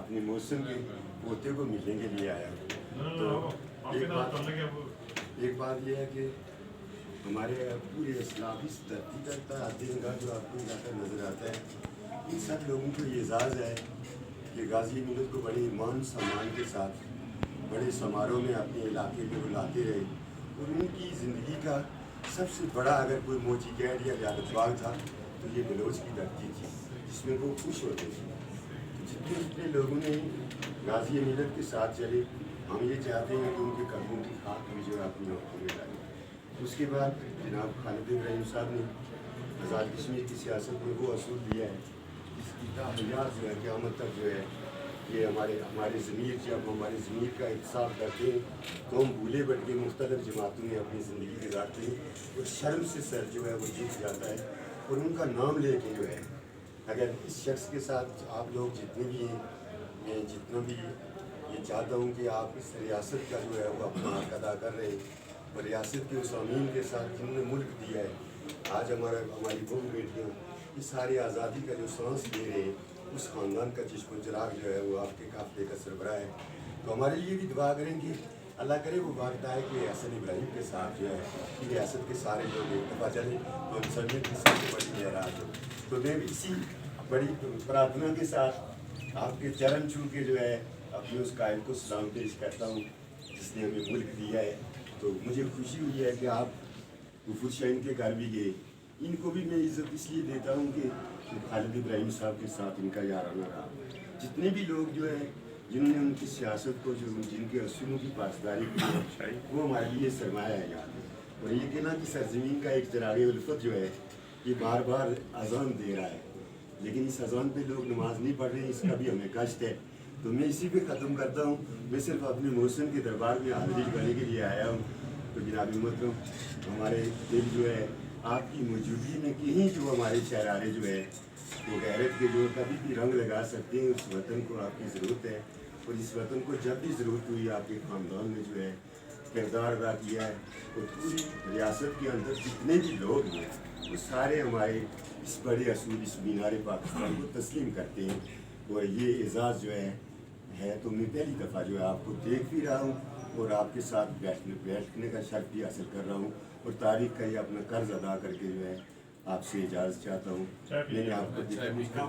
अपने मौसम के पोते को मिलने के लिए आया हूँ। तो एक बात यह है कि हमारे पूरे इस्लाम इस धरती का दिन का जो आपको इलाका नज़र आता है, इन सब लोगों को ये एजाज़ है कि गाजी मिलत को बड़े मान सम्मान के साथ बड़े समारोह में अपने इलाके में बुलाते रहे। और उनकी ज़िंदगी का सबसे बड़ा अगर कोई मोची कैड या लियाकत बाग था तो ये बलोच की धरती थी, जिसमें वो खुश होते थे। तो जितने जितने लोगों ने गाजी मिलत के साथ चले, हम ये चाहते हैं कि उनके कदमों की खाक भी जो है अपनी आँखों में डालें। उसके बाद जनाब खालिद इब्राहिम साहब ने आज़ाद कश्मीर की सियासत में वो असूल दिया है जिसकी ताहयात जो है क़यामत तक जो है ये हमारे ज़मीर, जब हमारे ज़मीर का इंतसाब करते हैं तो हम भूले बढ़ के मुख्तलिफ़ जमातों में अपनी ज़िंदगी गुजारते हैं और शर्म से सर जो है वो जीत जाता है। और उनका नाम लेके जो है, अगर इस शख्स के साथ आप लोग जितने भी हैं, मैं जितना भी ये चाहता हूँ कि आप इस रियासत का जो है वो अपना हक अदा कर रहे हैं और रियासत के उस अमीन के साथ जिन्होंने मुल्क दिया है, आज हमारी बहू बेटियाँ इस सारी आज़ादी का जो सांस ले रहे हैं, उस ख़ानदान का चश्म चिराग जो है वो आपके काफ़िले का सरबराह है। तो हमारे लिए भी दुआ करेंगे, अल्लाह करे वो वाक़ता है कि हसन इब्राहिम के साथ जो है कि रियासत के सारे लोग एक दफ़ा चलें तो इंसानियत की सबसे बड़ी महराज हो। तो मैं इसी बड़ी प्रार्थना के साथ आपके चरण छू के जो है अपने उस कायल को सलाम पेश करता हूँ जिसने हमें मुल्क दिया है। तो मुझे खुशी हुई है कि आप वफूद शाहीन के घर भी गए। इनको भी मैं इज़्ज़त इसलिए देता हूँ कि खालिद इब्राहिम साहब के साथ इनका याराना रहा। जितने भी लोग जो है जिन्होंने उनकी सियासत को जो जिनके असूलों की पासदारी की है वो हमारे लिए सरमाया है यार। और ये कहना कि सरजमीन का एक चिराग उल्फत जो है ये बार बार अजान दे रहा है, लेकिन इस अजान पे लोग नमाज नहीं पढ़ रहे हैं, इसका भी हमें कष्ट है। तो मैं इसी पे ख़त्म करता हूँ। मैं सिर्फ अपने मौसम के दरबार में हाजिरी लगाने के लिए आया हूँ। तो जनाब मोहतरम हमारे दिल जो है आपकी मौजूदगी में कहीं जो हमारे शहरारे जो है वो गैरत के जो कभी भी रंग लगा सकते हैं, उस वतन को आपकी ज़रूरत है। और इस वतन को जब भी ज़रूरत हुई आपके ख़ानदान में जो है किरदार अदा किया है। और पूरी रियासत के अंदर जितने भी लोग हैं वो सारे हमारे इस बड़े असूल इस मीनार पाकिस्तान को तस्लीम करते हैं। और ये एजाज़ जो है तो मैं पहली दफ़ा जो है आपको देख भी रहा हूँ और आपके साथ बैठने का शर्फ भी हासिल कर रहा हूँ। और तारीख़ का ये अपना कर्ज अदा करके जो है आपसे इजाज़त चाहता हूँ। मैंने आपको